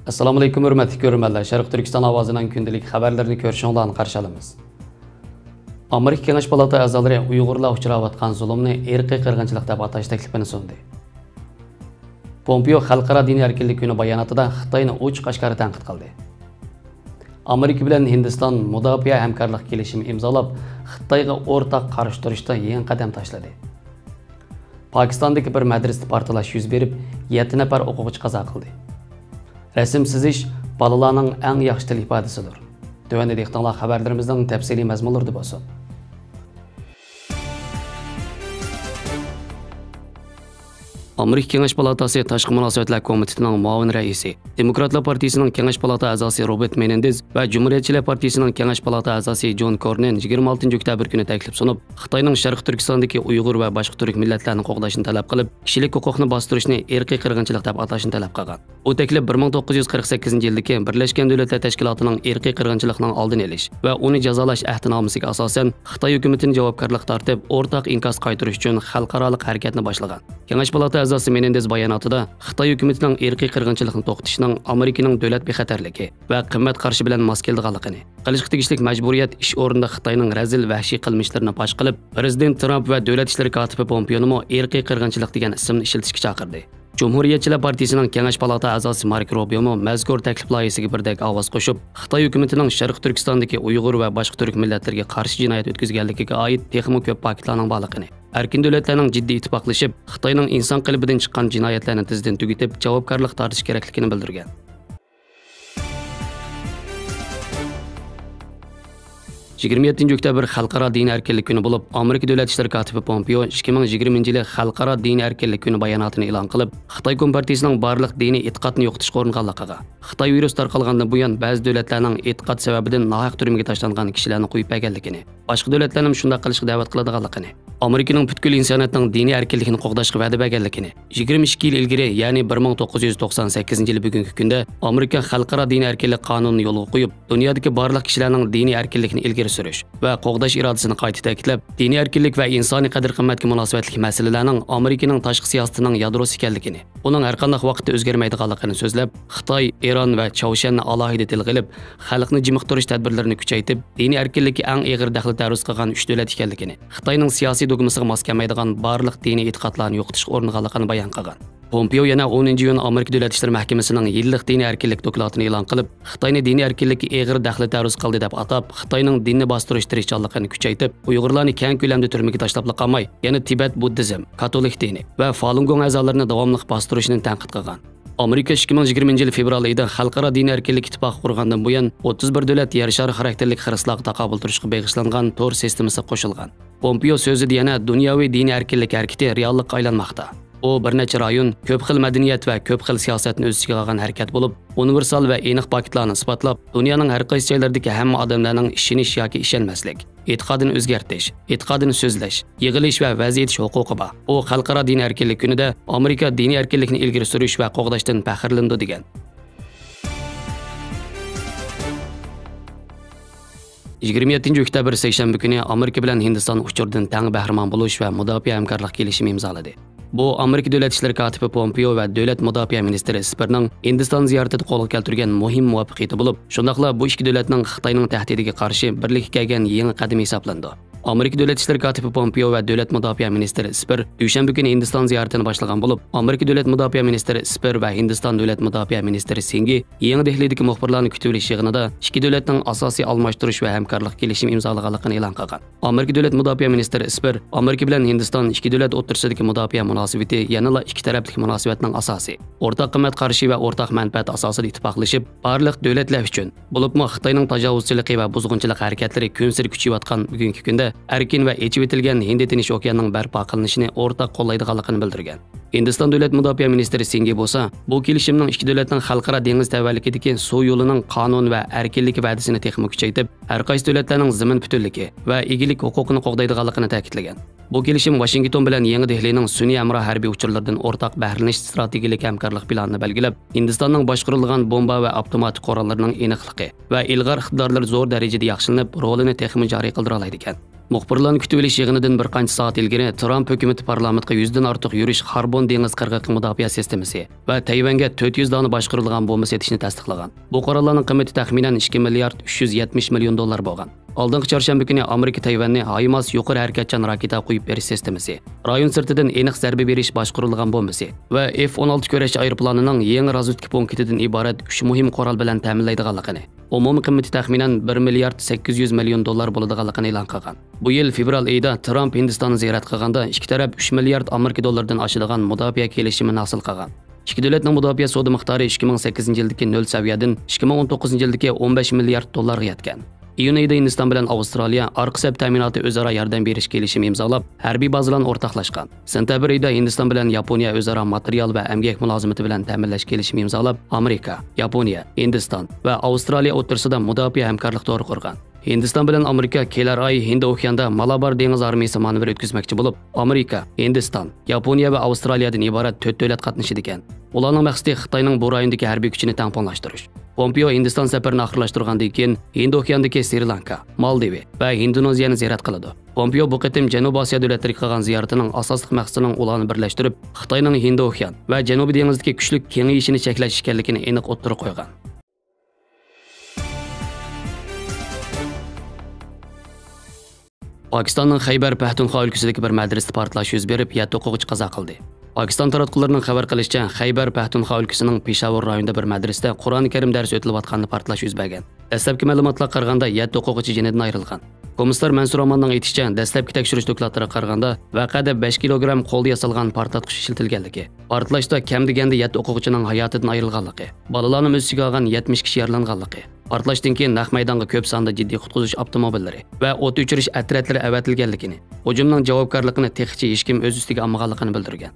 Assalamu alaykum hurmatli ko'ruvchilar. Sharq Turkiston ovozining kundalik xabarlarini ko'rishinglarni qarshi olamiz. Amerika Kengash palata a'zolari Uyg'urlar uchrayotgan zulmni irqiy qirg'inchilik deb atash taklifini sundi. Pompeo xalqaro diniy erkinlik kuni bayonotida Xitoyni ochiq-oshkora tanqid qildi. Amerika bilan Hindiston mudofaa hamkorlik kelishimi imzolab, Xitoyga o'rtaq qarshi turishda yangi qadam tashladi. Pokistondagi bir madrasada portlash yuz berib, 7 nafar o'quvchi qazo qildi. Resim sizish balalarning eng yaxshi til ifodasidir. Tövəndə diqqətlə xəbərlərimizdən təfsili məzmunları olsun. Amerika Kengash palatası Tashqi munosabatlar komitetining muavin raisi, Demokratlar partiyasining Kengash palata a'zosi Robert Menendez va Cumhuriyetçiler partiyasining Kengash palata a'zosi John Cornyn 26 oktyabr kuni taklif sunib, Xitoyning Sharq Turkistondagi Uyg'ur va boshqa turk millatlarni qo'g'dashni talab qilib, kishilik huquqni bostirishni irqiy qirg'inchilik deb atashni talab qilgan. Bu taklif 1948-yildagi Birlashgan Davlatlar Tashkilotining irqiy qirg'inchilikning oldini olish va uni jazolash ahdnomasiga asosan Xitoy hukumatining javobgarlik tortib, o'rtaq inkos qaytarish uchun xalqaro harakatni boshlagan. Kengash palata a'zosi Menendez bayonotida Xitoy hukumatining irqiy qirg'inchilikni to'xtatishning Amerikaning davlat bexatarligi va qimmat qarshi bilan mos kelganligini, qilishga tegishli majburiyat ish o'rnida Xitoyning razil vahshiy qilmishlarini fosh qilib, Prezident Trump va davlat ishlari kotibi Pompeoni irqiy qirg'inchilik degan ismni ishlatishga chaqirdi. Cumhuriyetçiler partiyasining Kengash palata a'zosi Mark Rubio mazkur taklif loyihasiga birdek ovoz qo'shib, Xitoy hukumatining Sharq Turkistondagi Uyg'ur va boshqa turk millatlarga qarshi jinoyat o'tkazganligiga oid texnik ko'p faktlarning borligini, erkin davlatlarning jiddiy ittifoqlashib, Xitoyning inson qalbidan chiqqan jinoyatlarni tezdan tugatib, javobgarlik tortish kerakligini bildirgan. oktyabr xalqaro diniy erkinlik kuni bo'lib, Amerika davlat ishlari kotibi Pompeo 2020-yil xalqaro diniy erkinlik kuni bayonotini e'lon qilib, Xitoy kompartiyasining barliq diniy e'tiqodni yo'qotishga uringanligiga, Xitoy virus tarqalgandan buyon ba'zi davlatlarning e'tiqod sababidan nohaq turmaga tashlangan kishilarni qo'yib berganligini, boshqa davlatlarni shunday qilishga da'vat qiladiganligini, Amerikaning butkul insoniyatning diniy erkinligini qo'g'dashga va'da berganligini, 22 yil ilgari, ya'ni 1998-yil bugungi kunda Amerika xalqaro diniy erkinlik qonunini yo'lga qo'yib, dunyodagi barliq kishilarning diniy erkinlikni ilgari surish va qo'g'dash irodasini qayta ta'kidlab, diniy erkinlik va insoniy qadr-qimmatga munosabatli masalalarning Amerikaning tashqi siyosatining yadrosi ekanligini, uning har qanday vaqtda o'zgarmaydiganligini so'zlab, Xitoy, Eron va Chavshanni alohida tilga olib, xalqni jimiqtirish tadbirlarini kuchaytirib, diniy erkinlikka eng og'ir daxl taruz qilgan 3 davlat ekanligini, Xitoyning siyosiy dogmasiga mos kelmaydigan barliq diniy e'tiqodlarni yo'qotishga uringanligini bayon qilgan. Pompeo yana 10-iyun Amerika Davlat ishlari mahkamasining yillik diniy erkinlik dokladini e'lon qilib, Xitoyni diniy erkinlikka og'ir daxl taruz qildi deb atab, Xitoyning dinni bostirish tirishchanligini kuchaytirib, Uyg'urlarni keng ko'lamda turmaga tashlab qolmay, yana Tibet buddizm, katolik dini va Falun Gong a'zolarini davomli bostirishni tanqid qilgan. Amerika 2020-yil fevral oyida xalqaro diniy erkinlik ittifoqi qurgandan buyon 31 davlat yer shari xarakterlik xiristlarga taqobil turishga beg'ishlangan tor sistemasi qo'shilgan. Pompeo so'zida yana dunyoviy diniy erkinlik harakati reallikka aylanmoqda. U bir necha rayon, ko'p xil madaniyat va ko'p xil siyosatni o'z ichiga olgan harakat bo'lib, universal va aniq faktlarni isbotlab, dunyoning har qaysi joylaridagi hamma odamlarning ishonish yoki ishonmaslik, e'tiqodini o'zgartirish, e'tiqodini so'zlash, yig'ilish va va'z etish huquqi bor. U xalqaro diniy erkinlik kunida Amerika diniy erkinlikni ilgari surish va qo'g'dashdan faxrlandi degan. 27 oktyabr seshanba kuni Amerika bilan Hindiston uchurdan tang bahramon bo'lish va mudofaa hamkorlik kelishimi imzoladi. Bu Amerika davlat ishlari kotibi Pompeo va davlat mudofaa ministri Spirning Hindiston ziyoratida qo'lga keltirgan muhim muvaffaqiyati bo'lib, shundaqla bu ikki davlatning Xitoyning tahdidiga qarshi birlikka kelgan yangi qadam hisoblandi. Amerika davlat ishlari kotibi Pompeo va davlat mudofaa ministri Spir dushanba kuni Hindiston ziyoratini boshlagan bo'lib, Amerika davlat mudofaa ministri Spir va Hindiston davlat mudofaa ministri Singhi yangi Dehlidagi muxbirlarni kutib olish yig'inida ikki davlatning asosiy almashtirish va hamkorlik kelishimi imzolaganligini e'lon qilgan. Amerika davlat mudofaa ministri Spir Amerika bilan Hindiston ikki davlat o'rtasidagi mudofaa munosabati yanada ikki taraflik munosabatning asosi, o'rtaq qimmat qarshi va o'rtaq manfaat asosida ittifoqlashib, barliq davlatlar uchun, bo'libmi Xitoyning tajovuzchiligi va buzg'unchilik harakatlari kun sari kuchayotgan bugungi kunda erkin va echib etilgan Hind Tinch okeanining barpo qilinishini o'rtaq qo'llaydiganligini bildirgan. Hindiston davlat mudofaa ministri Singhi bo'lsa, bu kelishimning ikki davlatning xalqaro dengiz tavallikidagi suv yo'lining qonun va erkinlik va'dasini texnik kuchaytirib, har qaysi davlatlarning zamin butunligi va egilik huquqini qo'g'daydiganligini ta'kidlagan. Bu kelishim Washington bilan yangi Dehlining sun'iy amro harbiy uchurlardan o'rtaq bahrlanish strategik hamkorlik planini belgilab, Hindistonning boshqarilgan bomba va avtomatik qurollarining aniqligi va ilg'or iqtidorlar zo'r darajada yaxshilanib, rolini texnik joriy qildira oladi ekan. Muxbirlarni kutib olish yig'inidan bir qancha soat ilgari Trump hukumati parlamentga 100 dan ortiq yurish Xarbon dengiz qirg'oqi mudofaa sistemasi va Tayvanga 400 dona boshqarilgan bomba setishni tasdiqlagan. Bu qarorlarning qiymati taxminan 2 milliard 370 million dollar bo'lgan. Oldingi chorshanba kuni Amerika Tayvanni HIMARS yuqori harakatchan raketa qo'yib berish sistemasi, rayon sirtidan aniq zarba berish boshqarilgan bombasi va F-16 kurash aeroplanining yangi razvedka punktidan iborat 3 muhim qurol bilan ta'minlaydiganligini, umumiy qiymati taxminan 1 milliard 800 million dollar bo'ladiganligini e'lon qilgan. Bu yil fevral oyida Trump Hindistonni ziyorat qilganda ikki taraf 3 milliard Amerika dollaridan oshadigan mudofaa kelishimini hosil qilgan. İki davlatning mudofaa savdo miqdori 2008-yildagi 0 saviyadan 2019-yildagi 15 milliard dollarga yetgan. İyun ayida Hindiston bilan Avstraliya orqa sap ta'minoti o'zaro yordam berish kelishimi imzolab, harbiy bazalarni o'rtoqlashgan. Sentabr oyida Hindiston bilan Yaponiya o'zaro material va emgak mulozimati bilan ta'minlash kelishimi imzolab, Amerika, Yaponiya, Hindiston va Avstraliya o'rtasida mudofaa hamkorlik to'g'ri qurgan. Hindiston bilan Amerika kelar oy Hind okeanida Malabar dengiz armiyasi manevr o'tkazmoqchi bo'lib, Amerika, Hindiston, Yaponiya va Avstraliyadan iborat 4 davlat qatnashidi ekan. Ularning maqsadi Xitoyning bu rayondagi harbiy kuchini tangponlashtirish. Pompeo Hindiston safarini oxirlashtirgandan keyin Hind okeanidagi Sri Lanka, Maldiv va Indoneziyani ziyorat qiladi. Pompeo bu qatim Janubiy Osiyo davlatlariga qilgan ziyaratining asosli maqsadining ularni birlashtirib, Xitoyning Hind okean va Janubiy dengizdagi kuchli kengayishini cheklash ekanligini aniq o'ttirib qo'ygan. Pakistanning Xaybar Paxtunxo o'lkasidagi bir madrasada portlash yuz berib, 7 o'quvchi qazo qildi. Pakistan taratqullarining xabar qilishicha, Xaybar Paxtunxo o'lkasining Peshawar rayonida bir madrasada Qur'oni Karim darsi o'tilayotganda portlash yuz bergan. Dastlabki ma'lumotlarga qaraganda 7 o'quvchi jinidan ayrilgan. Komissar Mansur Amanning aytishicha, dastlabki tekshirish dokladlariga qaraganda vaqada 5 kilogramm qo'lda yasalgan portlatqich ishlatilganligi, portlashda kam deganda 7 o'quvchining hayotidan ayrilganligi, bolalarning o'z ichiga olgan 70 kishi yaralanganligi, portlashdan keyin naq maydonga ko'p sonda jiddiy qutqizish avtomobillari va o't o'chirish otryadlari avatilganligini, hujumning javobgarligini texnicha hech kim o'z ustiga olmaganligini bildirgan.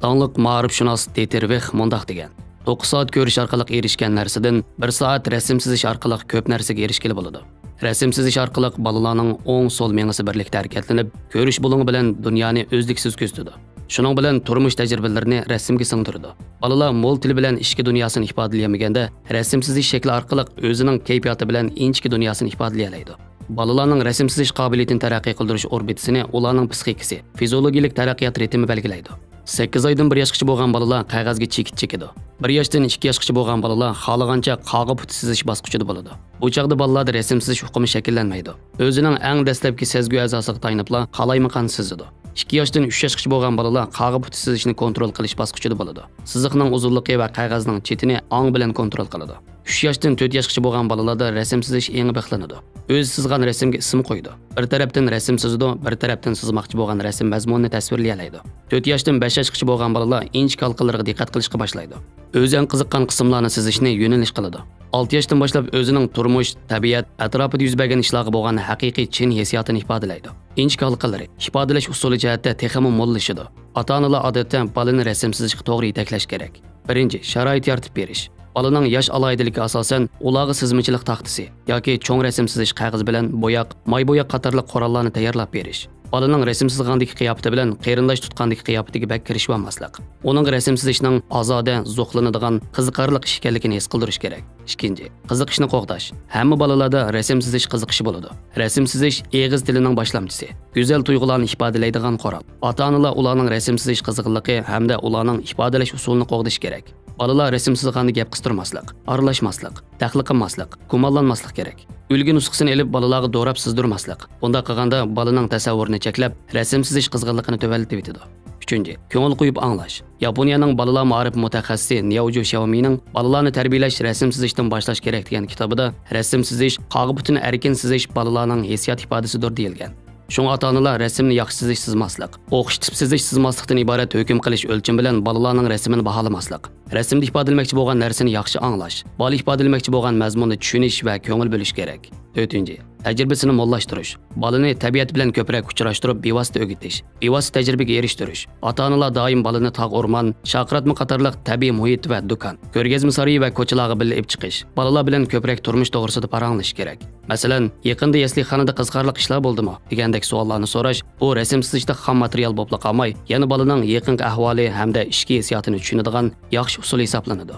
Danlıq ma'rifshunos Detervix mundaq degan. 9 soat ko'rish orqali erishgan narsadan 1 soat rasm sizish orqali ko'p narsaga erishgili bo'ladi. Rasm sizish orqali bolalarning o'ng so'l miyasi birlikda harakatlanib, ko'rish bulungi bilan dunyoni o'zliksiz ko'zitadi. Shuning bilan turmush tajribalarini rasmga singdirdi. Bolalar mo'l til bilan ichki dunyosini ifodalayamaganda, rasm sizish shakli orqali o'zining kayfiyati bilan inchki dunyosini ifodalaydi. Bolalarning rasm sizish qobiliyatini taraqqiy qildirish orbitasini ularning psixikasi, fiziologik taraqqiyot ritmi belgilaydi. 8 oydan 1 yoshgacha bo'lgan bolalar qog'ozga chekit chekidi. 1 yoshdan 2 yoshgacha bo'lgan bolalar xohlagancha qog'oz puti sizish bosqichida bo'ladi. Bu chaqda bolalarda rasm sizish hukmi shakllanmaydi. O'zining eng dastlabki sezgi a'zosiga tayanibla qalaymiqan sizidi. 2 yoshdan 3 yoshgacha bo'lgan bolalar qog'oz puti sizishni kontrol qilish bosqichida bo'ladi. Siziqning uzunligi va qog'ozning chetini ong bilan kontrol qiladi. 3 yoshdan 4 yoshgacha bo'lgan bolalarda rasm sizish eng bexlanadi. O'z sizgan rasmga ism qo'ydi. Bir tarafdan rasm sizidi, bir tarafdan sizmoqchi bo'lgan rasm mazmunini tasvirlayoladi. 4 yoshdan 5 yoshgacha bo'lgan bolalar inchik halqalariga diqqat qilishga boshlaydi. O'zining qiziqqan qismlarni sizishni yo'nalish qiladi. 6 yoshdan boshlab o'zining turmush, tabiat, atrofida yuz bergan ishlarga bo'lgan haqiqiy chin hissiyotini ifodalaydi. Inchik halqalari ifodalash usuli jihatda texmi mo'llashidi. Ota-onalar odatda bolani rasm sizishga to'g'ri yetaklash kerak. Birinchi, sharoit yaratib berish. Bolaning yosh alohidaligi asosan ularga sizmichilik taxtasi yoki cho'ng rasm sizish qog'oz bilan bo'yoq, may bo'yoq qatorliq qurollarni tayyorlab berish. Bolaning rasm sizgandagi qiyofati bilan qarindosh tutgandagi qiyofatiga bak kirishib olmaslik. Uning rasm sizishning ozoda, zo'qlanadigan, qiziqarli ish ekanligini his qildirish kerak. Ikkinchi, qiziqishni qo'g'dash. Hamma bolalarda rasm sizish qiziqishi bo'ladi. Rasm sizish eg'iz tilining boshlamchisi, go'zal tuyg'ularni ifodalaydigan qurol. Ota-onalar ularning rasm sizish qiziqligi hamda ularning ifodalash usulini qo'g'dash kerak. Bolalar rasm sizganda gap qistirmaslik, aralashmaslik, taxliq qilmaslik, gumonlanmaslik kerak. Ulgi nusxasini elib bolalarga do'rab sizdirmaslik. Bunda qilganda bolaning tasavvurini cheklab, rasm sizish qizg'inligini tuvaltib etadi. 3. Ko'ngil qo'yib anglash. Yaponiyaning bolalar ma'rif mutaxassisi Nyaoju Xiaomining bolalarni tarbiyalash rasm sizishdan boshlash kerak degan kitobida rasm sizish, qog'oz butini erkin sizish bolalarning hissiyot ifodasidir deyilgan. Shunga ota-onalar rasmni yaxshi sizish sizmaslik, o'qish tip sizish sizmaslikdan iborat hukm qilish o'lcham bilan bolalarning rasmini baholamaslik. Rasmda ifodalamoqchi bo'lgan narsani yaxshi anglash, bola ifodalamoqchi bo'lgan mazmunni tushunish va ko'ngil bo'lish kerak. 4. Tajribasini mo'llashtirish. Bolani tabiat bilan ko'proq uchrashtirib, bevosita o'rgatish, bevosita tajribaga erishtirish. Ota-onalar doim bolani tog' o'rmon, shaqratma qatorliq tabiiy muhit va do'kon, ko'rgazma saroyi va ko'chalarga birga olib chiqish. Bolalar bilan ko'proq turmush to'g'risida paranglish kerak. Masalan, yaqinda yaslixonada qiziqarli ishlar bo'ldimi degandek savollarni so'rash, bu rasm sizishda xam material bo'lib qolmay, yana bolaning yaqingi ahvoli hamda ishki hissiyotini tushunadigan yaxshi usul hisoblanadi.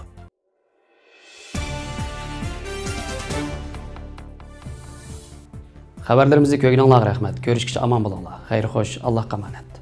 Xabarlarimizni ko'rganingizga rahmat. Ko'rishguncha omon bo'linglar. Xayr xo'sh, Allohga omonat.